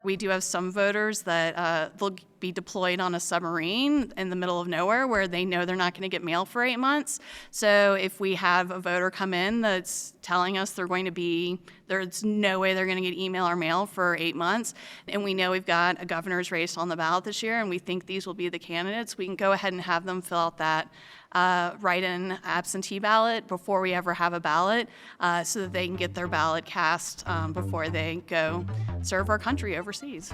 We do have some voters that they'll be deployed on a submarine in the middle of nowhere where they know they're not going to get mail for 8 months. So if we have a voter come in that's telling us there's no way they're going to get email or mail for 8 months, and we know we've got a governor's race on the ballot this year, and we think these will be the candidates, we can go ahead and have them fill out that write-in absentee ballot before we ever have a ballot, so that they can get their ballot cast before they go serve our country overseas.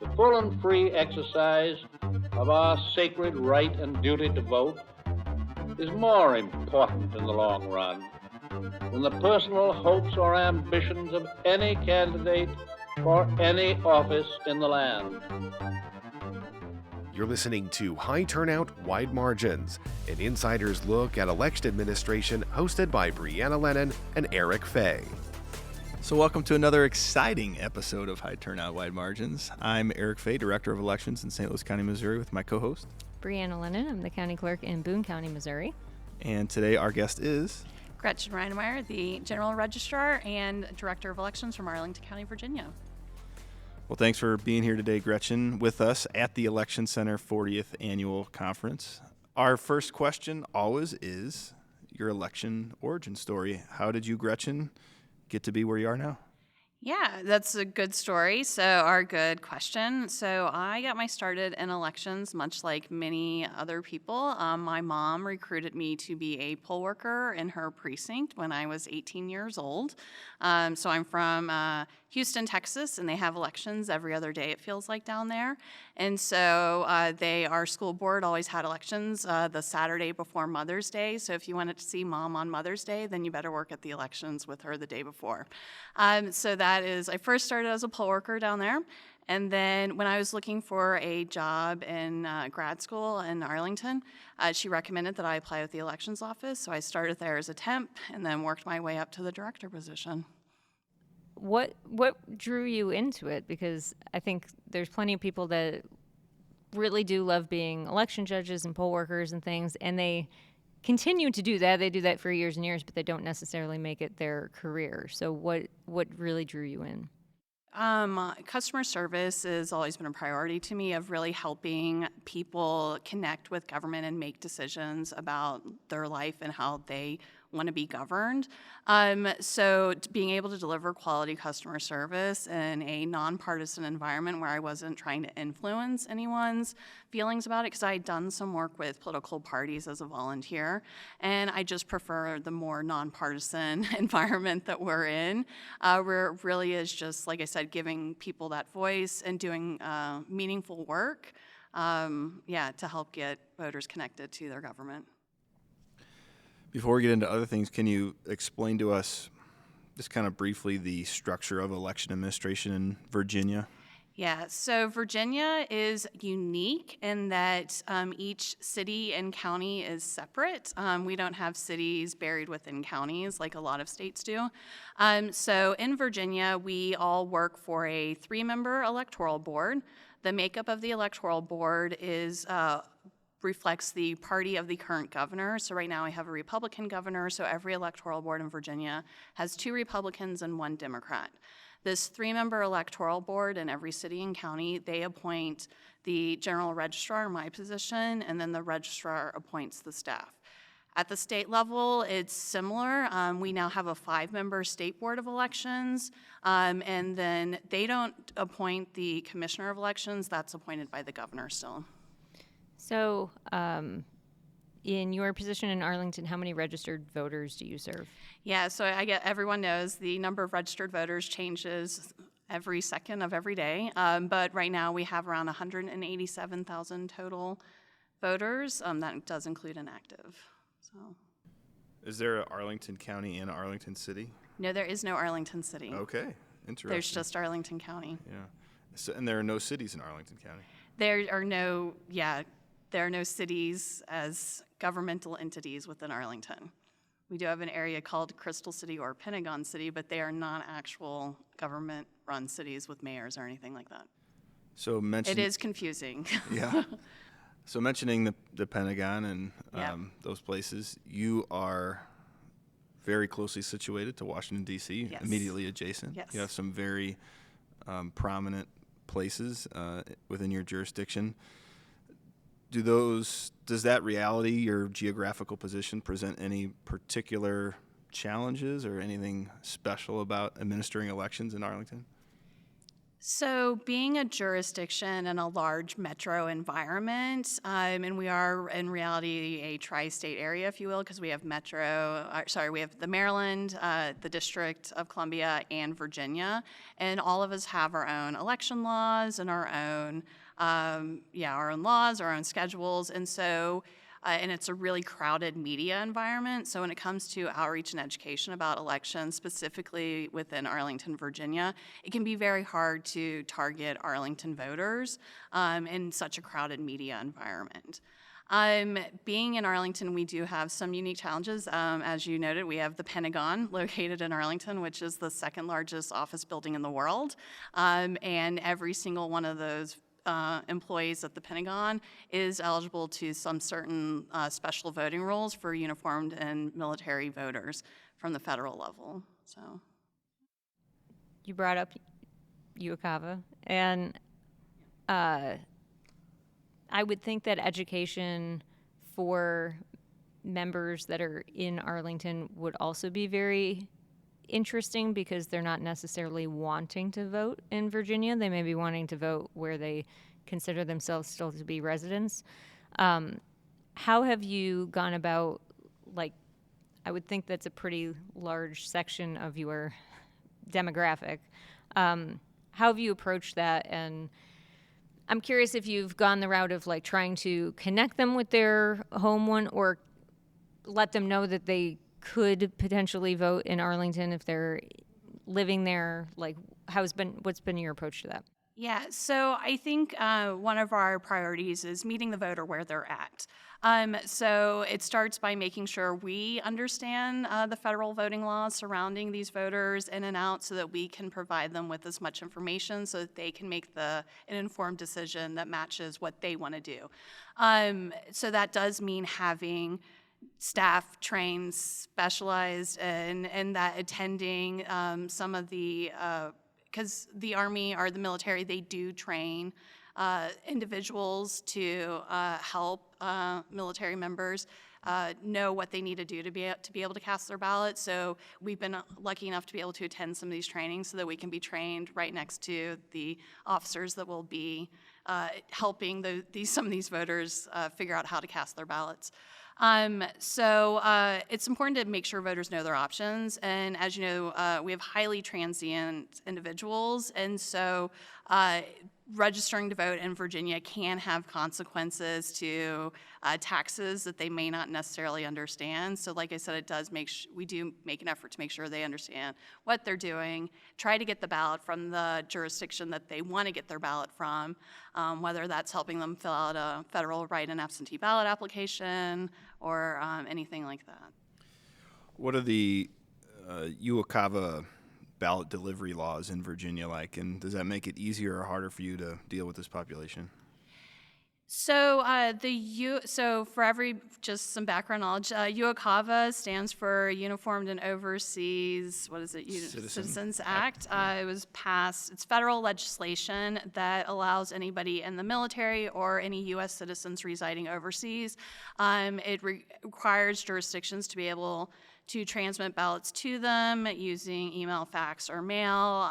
The full and free exercise of our sacred right and duty to vote is more important in the long run than the personal hopes or ambitions of any candidate for any office in the land. You're listening to High Turnout, Wide Margins, an insider's look at election administration hosted by Brianna, Lennon, and Eric Fay. So welcome to another exciting episode of High Turnout, Wide Margins. I'm Eric Fay, Director of Elections in St. Louis County, Missouri, with my co-host. Brianna Lennon. I'm the County Clerk in Boone County, Missouri. And today our guest is... Gretchen Reinemeyer, the General Registrar and Director of Elections from Arlington County, Virginia. Well, thanks for being here today, Gretchen, with us at the Election Center 40th Annual Conference. Our first question always is your election origin story. How did you, Gretchen, get to be where you are now? Yeah, that's a good story. Good question. So I got my started in elections, much like many other people. My mom recruited me to be a poll worker in her precinct when I was 18 years old. So I'm from Houston, Texas, and they have elections every other day, it feels like, down there. And so our school board always had elections the Saturday before Mother's Day. So if you wanted to see Mom on Mother's Day, then you better work at the elections with her the day before. I first started as a poll worker down there. And then when I was looking for a job in grad school in Arlington, she recommended that I apply with the elections office. So I started there as a temp and then worked my way up to the director position. What drew you into it? Because I think there's plenty of people that really do love being election judges and poll workers and things, and they continue to do that. They do that for years and years, but they don't necessarily make it their career. So what really drew you in? Customer service has always been a priority to me, of really helping people connect with government and make decisions about their life and how they want to be governed. So being able to deliver quality customer service in a nonpartisan environment where I wasn't trying to influence anyone's feelings about it, because I had done some work with political parties as a volunteer, and I just prefer the more nonpartisan environment that we're in, where it really is just, like I said, giving people that voice and doing meaningful work, to help get voters connected to their government. Before we get into other things, can you explain to us, just kind of briefly, the structure of election administration in Virginia? Yeah, so Virginia is unique in that each city and county is separate. We don't have cities buried within counties like a lot of states do. So in Virginia, we all work for a 3-member electoral board. The makeup of the electoral board reflects the party of the current governor. So right now I have a Republican governor, so every electoral board in Virginia has 2 Republicans and 1 Democrat. This 3-member electoral board in every city and county, they appoint the General Registrar, my position, and then the registrar appoints the staff. At the state level, it's similar. We now have a 5-member state board of elections, and then they don't appoint the commissioner of elections. That's appointed by the governor still. So, in your position in Arlington, how many registered voters do you serve? Yeah, so everyone knows the number of registered voters changes every second of every day, but right now we have around 187,000 total voters. That does include inactive. So, is there an Arlington County and Arlington City? No, there is no Arlington City. Okay, interesting. There's just Arlington County. Yeah, so, and there are no cities in Arlington County? There are no cities as governmental entities within Arlington. We do have an area called Crystal City or Pentagon City, but they are not actual government-run cities with mayors or anything like that. So it is confusing. Yeah. So mentioning the Pentagon and those places, you are very closely situated to Washington, D.C., Yes. immediately adjacent. Yes. You have some very prominent places within your jurisdiction. Does that reality, your geographical position, present any particular challenges or anything special about administering elections in Arlington? So, being a jurisdiction in a large metro environment, and we are in reality a tri-state area, if you will, because we have we have the Maryland, the District of Columbia, and Virginia, and all of us have our own election laws and our own laws, our own schedules, and so. And it's a really crowded media environment. So when it comes to outreach and education about elections, specifically within Arlington, Virginia, it can be very hard to target Arlington voters in such a crowded media environment. Being in Arlington, we do have some unique challenges. As you noted, we have the Pentagon located in Arlington, which is the second largest office building in the world. And every single one of those employees at the Pentagon is eligible to some certain special voting rules for uniformed and military voters from the federal level. So, You brought up UOCAVA, and I would think that education for members that are in Arlington would also be very interesting because they're not necessarily wanting to vote in Virginia. They may be wanting to vote where they consider themselves still to be residents. How have you gone about, I would think that's a pretty large section of your demographic. How have you approached that? And I'm curious if you've gone the route of trying to connect them with their home one or let them know that they could potentially vote in Arlington if they're living there. What's been your approach to that? yeah, so I think one of our priorities is meeting the voter where they're at. So it starts by making sure we understand the federal voting laws surrounding these voters in and out so that we can provide them with as much information so that they can make an informed decision that matches what they want to do. So that does mean having staff trained, specialized, and that attending some of the, because the Army or the military, they do train individuals to help military members know what they need to do to be able to cast their ballot. So we've been lucky enough to be able to attend some of these trainings so that we can be trained right next to the officers that will be helping some of these voters figure out how to cast their ballots. So it's important to make sure voters know their options. And as you know, we have highly transient individuals. And so registering to vote in Virginia can have consequences to taxes that they may not necessarily understand. So like I said, we do make an effort to make sure they understand what they're doing, try to get the ballot from the jurisdiction that they want to get their ballot from, whether that's helping them fill out a federal write-in absentee ballot application or anything like that. What are the UOCAVA ballot delivery laws in Virginia like, and does that make it easier or harder for you to deal with this population? So just some background knowledge, UOCAVA stands for Uniformed and Overseas, Citizens Act. It was passed, it's federal legislation that allows anybody in the military or any U.S. citizens residing overseas. It requires jurisdictions to be able to transmit ballots to them using email, fax, or mail.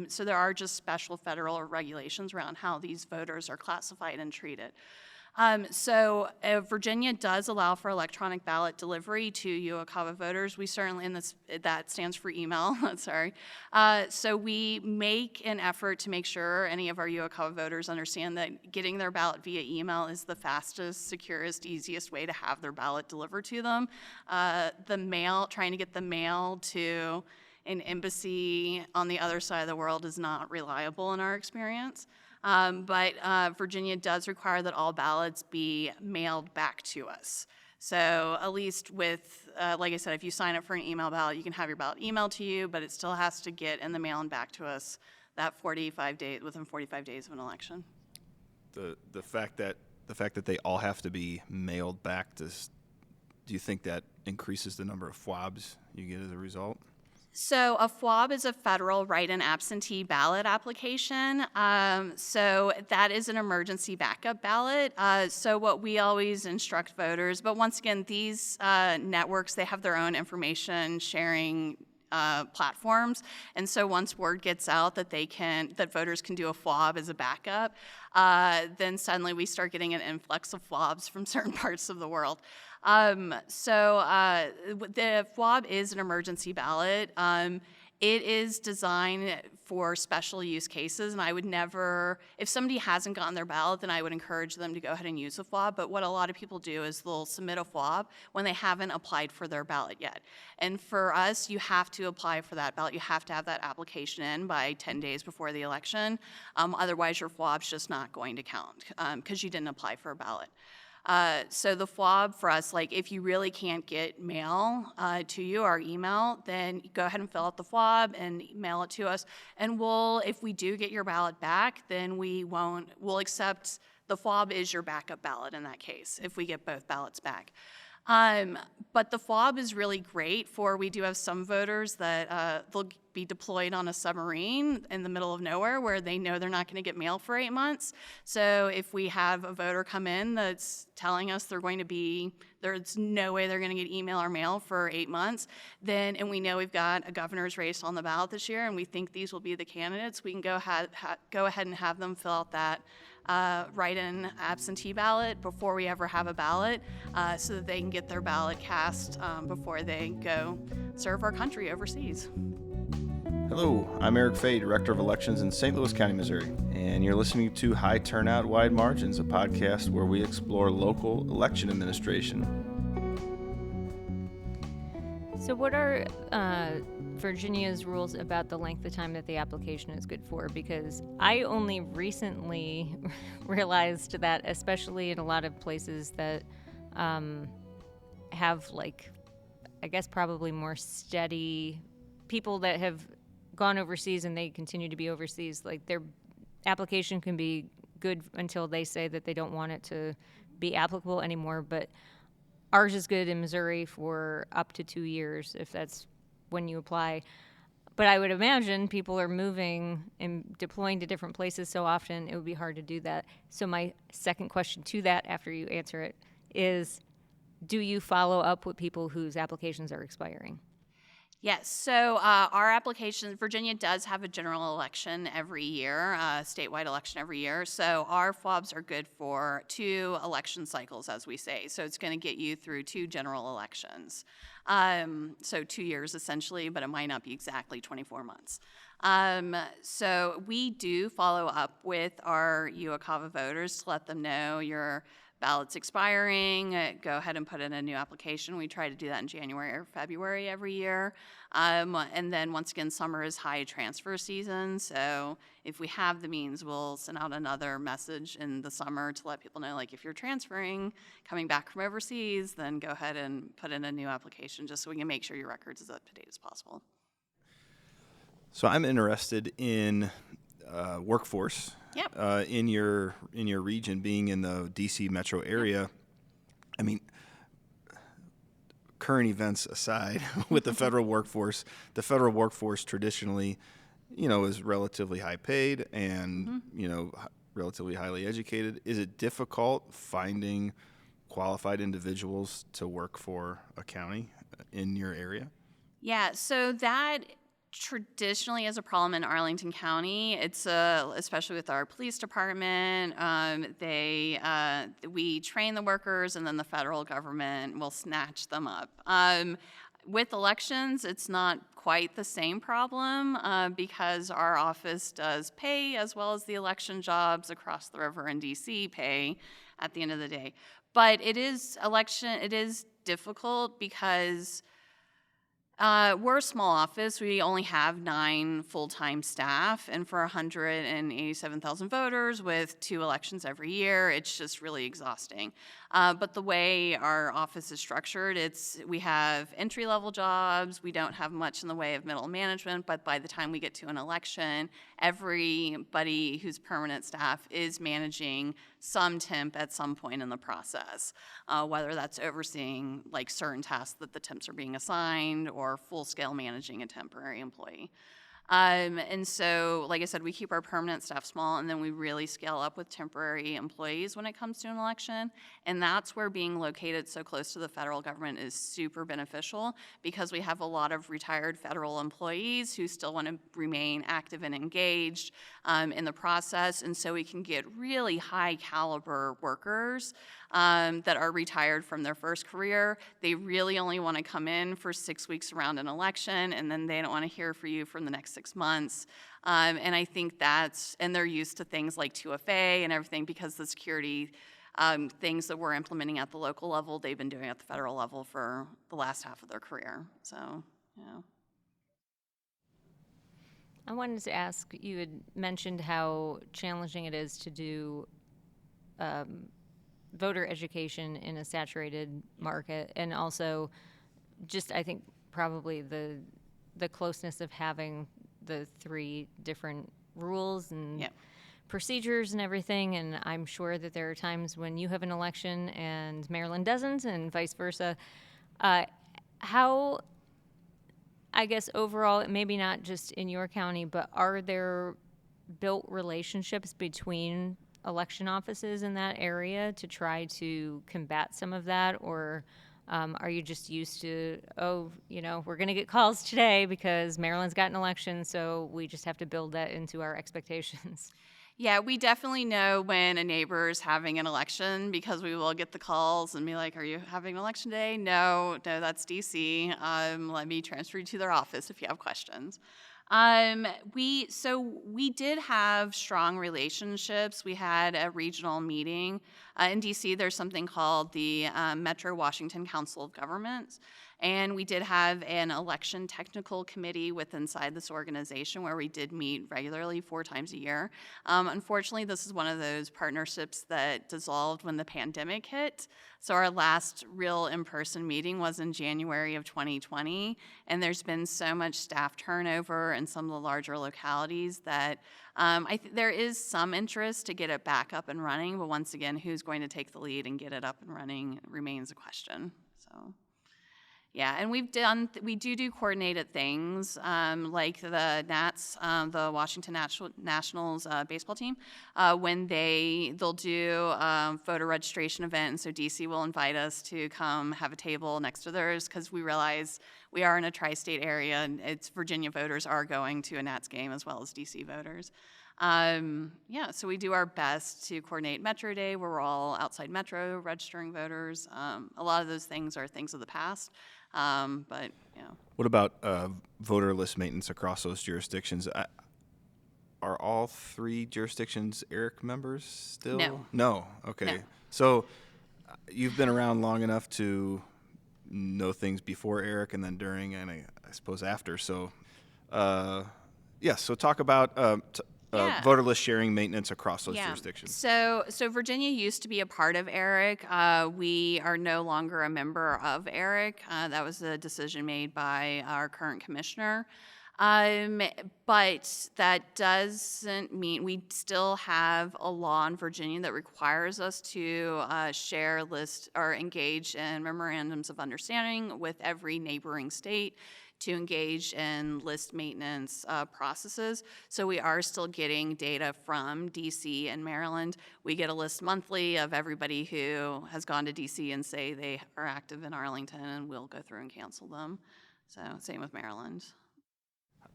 So there are just special federal regulations around how these voters are classified and treated. Virginia does allow for electronic ballot delivery to UOCAVA voters. We certainly, that stands for email, sorry. So we make an effort to make sure any of our UOCAVA voters understand that getting their ballot via email is the fastest, securest, easiest way to have their ballot delivered to them. Trying to get the mail to an embassy on the other side of the world is not reliable in our experience. But Virginia does require that all ballots be mailed back to us. So at least with, like I said, if you sign up for an email ballot, you can have your ballot emailed to you, but it still has to get in the mail and back to us within 45 days of an election. The fact that they all have to be mailed back do you think that increases the number of FWABs you get as a result? So a FWAB is a federal write-in absentee ballot application. So that is an emergency backup ballot. So what we always instruct voters, but once again, these networks, they have their own information sharing platforms, and so once word gets out that that voters can do a FWAB as a backup, then suddenly we start getting an influx of FWABs from certain parts of the world. The FWAB is an emergency ballot. It is designed for special use cases, and I would never, if somebody hasn't gotten their ballot, then I would encourage them to go ahead and use a FWAB. But what a lot of people do is they'll submit a FWAB when they haven't applied for their ballot yet. And for us, you have to apply for that ballot. You have to have that application in by 10 days before the election. Otherwise, your FWAB's just not going to count because you didn't apply for a ballot. So the FWAB for us, like if you really can't get mail to you or email, then go ahead and fill out the FWAB and mail it to us. And if we do get your ballot back, then we'll accept the FWAB is your backup ballot in that case, if we get both ballots back. But the FWAB is really great we do have some voters that they'll be deployed on a submarine in the middle of nowhere where they know they're not going to get mail for 8 months. So if we have a voter come in that's telling us there's no way they're going to get email or mail for 8 months, and we know we've got a governor's race on the ballot this year and we think these will be the candidates, we can go ahead and have them fill out that write-in absentee ballot before we ever have a ballot so that they can get their ballot cast before they go serve our country overseas. Hello, I'm Eric Fay, Director of Elections in St. Louis County, Missouri, and you're listening to High Turnout Wide Margins, a podcast where we explore local election administration. So what are Virginia's rules about the length of time that the application is good for? Because I only recently realized that, especially in a lot of places that have, like, I guess probably more steady people that have gone overseas and they continue to be overseas, like their application can be good until they say that they don't want it to be applicable anymore. But ours is good in Missouri for up to 2 years if that's when you apply. But I would imagine people are moving and deploying to different places so often, it would be hard to do that. So my second question to that, after you answer it, is do you follow up with people whose applications are expiring? Yes, so our application, Virginia does have a general election every year, statewide election every year. So our FWABs are good for 2 election cycles, as we say. So it's going to get you through 2 general elections. So 2 years essentially, but it might not be exactly 24 months. So we do follow up with our UOCAVA voters to let them know your ballot's expiring, go ahead and put in a new application. We try to do that in January or February every year. And then once again, summer is high transfer season. So if we have the means, we'll send out another message in the summer to let people know, like, if you're transferring, coming back from overseas, then go ahead and put in a new application just so we can make sure your records is as up to date as possible. So I'm interested in workforce. Yep. In your region, being in the DC metro area. I mean, current events aside, with the federal workforce traditionally, is relatively high paid and, relatively highly educated. Is it difficult finding qualified individuals to work for a county in your area? Yeah, so that traditionally is a problem in Arlington County. It's especially with our police department. We train the workers, and then the federal government will snatch them up. With elections, it's not quite the same problem because our office does pay as well as the election jobs across the river in DC pay at the end of the day. But it is difficult because we're a small office. We only have 9 full-time staff, and for 187,000 voters with 2 elections every year, it's just really exhausting. But the way our office is structured, we have entry-level jobs. We don't have much in the way of middle management, but by the time we get to an election, everybody who's permanent staff is managing some temp at some point in the process, whether that's overseeing like certain tasks that the temps are being assigned or or full-scale managing a temporary employee. And so, like I said, we keep our permanent staff small, and then we really scale up with temporary employees when it comes to an election. And that's where being located so close to the federal government is super beneficial, because we have a lot of retired federal employees who still want to remain active and engaged in the process. And so we can get really high caliber workers that are retired from their first career. They really only want to come in for 6 weeks around an election, and then they don't want to hear from you for the next 6 months. And I think and they're used to things like 2FA and everything, because the security things that we're implementing at the local level, they've been doing at the federal level for the last half of their career. So, yeah. I wanted to ask, you had mentioned how challenging it is to do voter education in a saturated market, and also just, I think, probably the closeness of having the 3 different rules and procedures and everything. And I'm sure that there are times when you have an election and Maryland doesn't, and vice versa. How, I guess, overall, maybe not just in your county, but are there built relationships between election offices in that area to try to combat some of that? Or are you just used to, we're going to get calls today because Maryland's got an election, so we just have to build that into our expectations? Yeah, we definitely know when a neighbor is having an election, because we will get the calls and be like, "Are you having an election day?" No, that's DC. Let me transfer you to their office if you have questions. We did have strong relationships. We had a regional meeting. In DC, there's something called the Metro Washington Council of Governments. And we did have an election technical committee inside this organization where we did meet regularly 4 times a year. Unfortunately, this is one of those partnerships that dissolved when the pandemic hit. So our last real in-person meeting was in January of 2020. And there's been so much staff turnover in some of the larger localities that there is some interest to get it back up and running. But once again, who's going to take the lead and get it up and running remains a question. So. Yeah, and we do coordinated things, like the Nats, the Washington Nationals baseball team, when they'll do a voter registration event, and so DC will invite us to come have a table next to theirs, because we realize we are in a tri-state area, and Virginia voters are going to a Nats game as well as DC voters. So we do our best to coordinate Metro Day, where we're all outside Metro registering voters. A lot of those things are things of the past. But yeah. What about voter list maintenance across those jurisdictions? Are all 3 jurisdictions ERIC members still? No. No. Okay. No. So you've been around long enough to know things before ERIC and then during, and I suppose after. So, so talk about voter list sharing maintenance across those jurisdictions. So Virginia used to be a part of ERIC. We are no longer a member of ERIC. That was a decision made by our current commissioner. But that doesn't mean we still have a law in Virginia that requires us to share list or engage in memorandums of understanding with every neighboring state to engage in list maintenance processes. So we are still getting data from DC and Maryland. We get a list monthly of everybody who has gone to DC and say they are active in Arlington, and we'll go through and cancel them. So same with Maryland.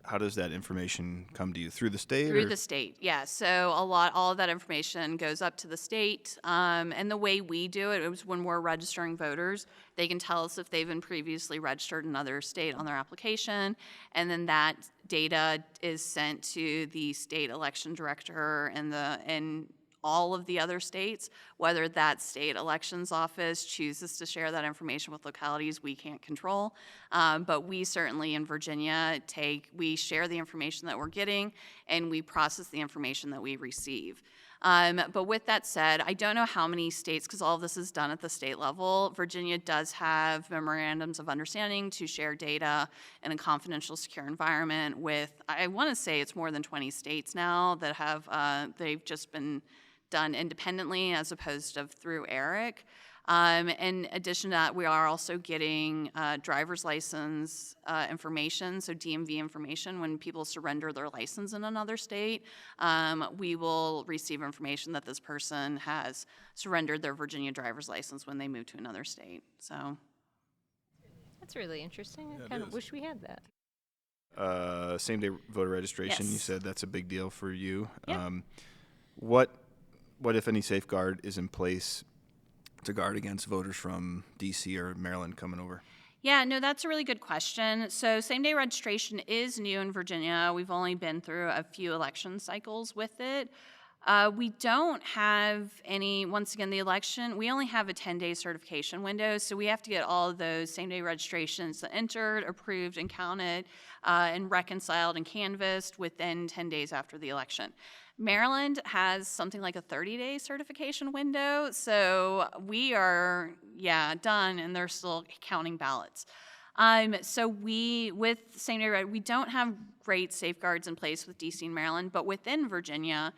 How does that information come to you? Through the state? Through the state, yeah. So all of that information goes up to the state. And the way we do it is when we're registering voters, they can tell us if they've been previously registered in another state on their application. And then that data is sent to the state election director and all of the other states. Whether that state elections office chooses to share that information with localities, we can't control. But we certainly in Virginia we share the information that we're getting, and we process the information that we receive. But with that said, I don't know how many states, because all of this is done at the state level. Virginia does have memorandums of understanding to share data in a confidential, secure environment with, I want to say it's more than 20 states now that have, they've just been done independently as opposed to through ERIC. In addition to that, we are also getting driver's license information, so DMV information. When people surrender their license in another state, we will receive information that this person has surrendered their Virginia driver's license when they move to another state. So That's really interesting. I kind of wish we had that. Same-day voter registration, you Yes. said that's a big deal for you. Yeah. What, if any, safeguard is in place to guard against voters from D.C. or Maryland coming over? Yeah, no, that's a really good question. So same-day registration is new in Virginia. We've only been through a few election cycles with it. We don't have any, once again, the election, we only have a 10-day certification window, so we have to get all of those same-day registrations entered, approved, and counted, and reconciled and canvassed within 10 days after the election. Maryland has something like a 30-day certification window, so we are, done, and they're still counting ballots. So with same-day, we don't have great safeguards in place with DC and Maryland, but within Virginia,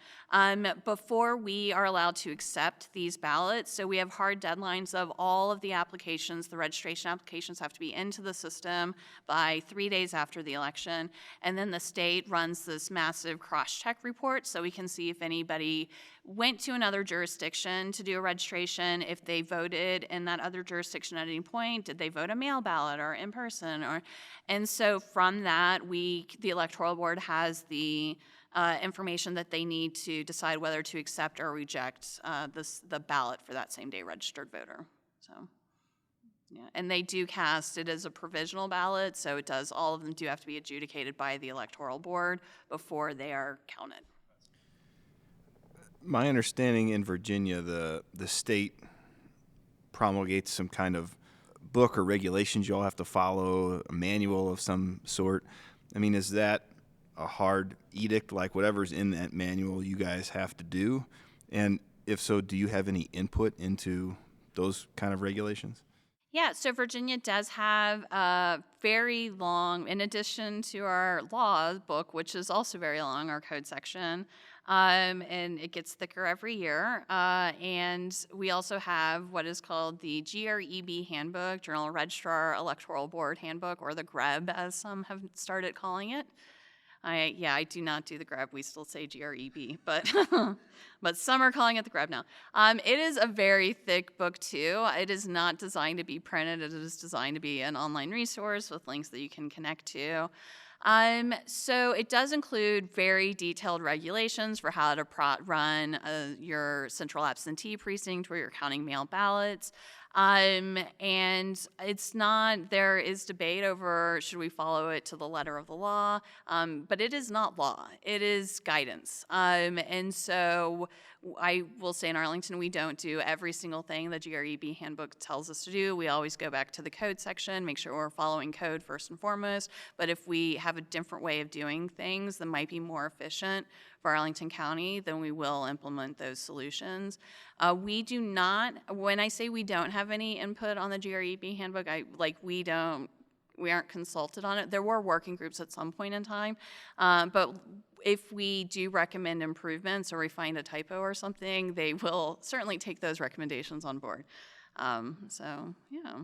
before we are allowed to accept these ballots, so we have hard deadlines of all of the applications, the registration applications have to be into the system by 3 days after the election, and then the state runs this massive cross-check report so we can see if anybody went to another jurisdiction to do a registration, if they voted in that other jurisdiction at any point, did they vote a mail ballot or in person, and so from that, the electoral board has the information that they need to decide whether to accept or reject the ballot for that same day registered voter. So, yeah, and they do cast it as a provisional ballot, so all of them do have to be adjudicated by the electoral board before they are counted. My understanding in Virginia, the state promulgates some kind of book or regulations you all have to follow, a manual of some sort. I mean, is that a hard edict, like whatever's in that manual you guys have to do? And if so, do you have any input into those kind of regulations? Yeah, so Virginia does have a very long, in addition to our law book, which is also very long, our code section, and it gets thicker every year. And we also have what is called the GREB handbook, General Registrar Electoral Board handbook, or the GREB, as some have started calling it. I do not do the GREB. We still say GREB, but but some are calling it the GREB now. It is a very thick book too. It is not designed to be printed. It is designed to be an online resource with links that you can connect to. So it does include very detailed regulations for how to run your central absentee precinct where you're counting mail ballots. And it's not, there is debate over should we follow it to the letter of the law, but it is not law, it is guidance. And so I will say in Arlington, we don't do every single thing the GREB handbook tells us to do. We always go back to the code section, make sure we're following code first and foremost, but if we have a different way of doing things that might be more efficient for Arlington County, then we will implement those solutions. We do not, when I say we don't have any input on the GREB handbook, we aren't consulted on it. There were working groups at some point in time, but if we do recommend improvements or we find a typo or something, they will certainly take those recommendations on board. So, yeah.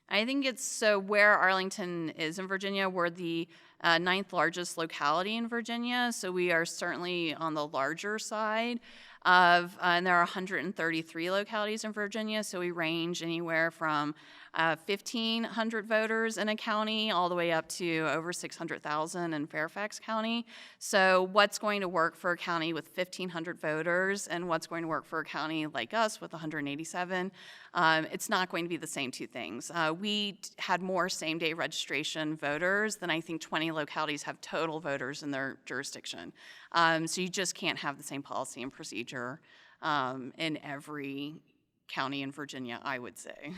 I think it's so where Arlington is in Virginia, we're the 9th largest locality in Virginia, so we are certainly on the larger side of, and there are 133 localities in Virginia, so we range anywhere from 1,500 voters in a county all the way up to over 600,000 in Fairfax County. So what's going to work for a county with 1,500 voters and what's going to work for a county like us with 187, it's not going to be the same two things. We had more same-day registration voters than I think 20 localities have total voters in their jurisdiction. So you just can't have the same policy and procedure in every county in Virginia, I would say.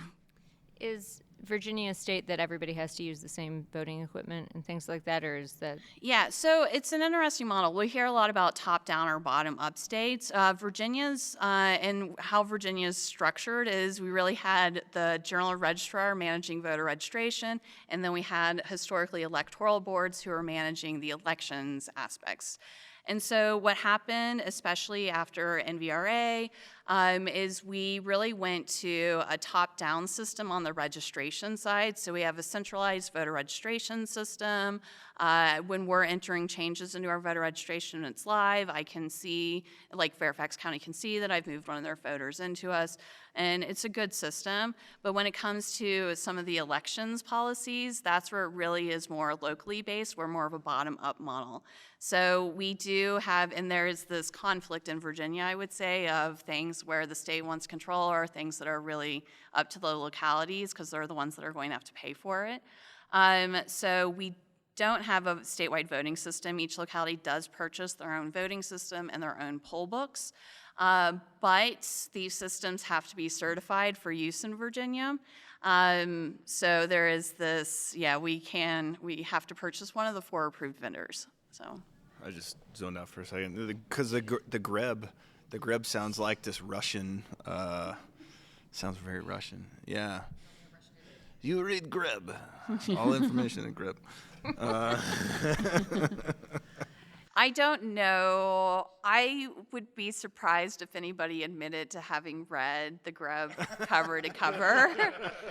Is Virginia a state that everybody has to use the same voting equipment and things like that, or is that? Yeah, so it's an interesting model. We hear a lot about top-down or bottom-up states. Virginia's, and how Virginia's structured is we really had the General Registrar managing voter registration, and then we had historically electoral boards who were managing the elections aspects. And so what happened, especially after NVRA, is we really went to a top-down system on the registration side. So we have a centralized voter registration system. When we're entering changes into our voter registration and it's live, I can see, like Fairfax County can see that I've moved one of their voters into us, and it's a good system. But when it comes to some of the elections policies, that's where it really is more locally based. We're more of a bottom-up model. So we do have, and there's this conflict in Virginia, I would say, of things where the state wants control or things that are really up to the localities because they're the ones that are going to have to pay for it. So we don't have a statewide voting system. Each locality does purchase their own voting system and their own poll books. But these systems have to be certified for use in Virginia. So there is this, we have to purchase one of the 4 approved vendors, so. I just zoned out for a second because the Gretc sounds like this Russian. Sounds very Russian. Yeah. You read Gretc. All information in Gretc. I don't know. I would be surprised if anybody admitted to having read the Gretc cover to cover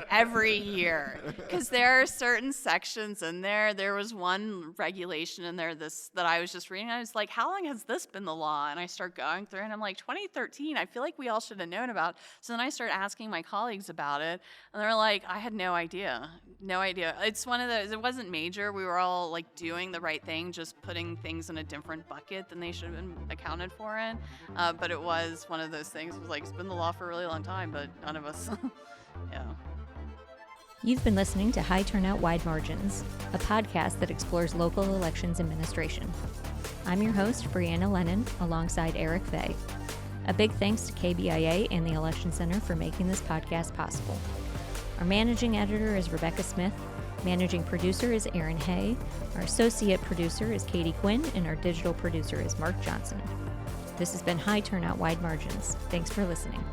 every year, because there are certain sections in there. There was one regulation in there that I was just reading. I was like, how long has this been the law? And I start going through, and I'm like, 2013. I feel like we all should have known about. So then I start asking my colleagues about it, and they're like, I had no idea. No idea. It's one of those. It wasn't major. We were all like doing the right thing, just putting things in a different bucket than they should have been accounted for in. But it was one of those things. It was like, it's been the law for a really long time, but none of us, yeah. You've been listening to High Turnout Wide Margins, a podcast that explores local elections administration. I'm your host, Brianna Lennon, alongside Eric Vey. A big thanks to KBIA and the Election Center for making this podcast possible. Our managing editor is Rebecca Smith. Managing producer is Aaron Hay. Our associate producer is Katie Quinn, and our digital producer is Mark Johnson. This has been High Turnout Wide Margins. Thanks for listening.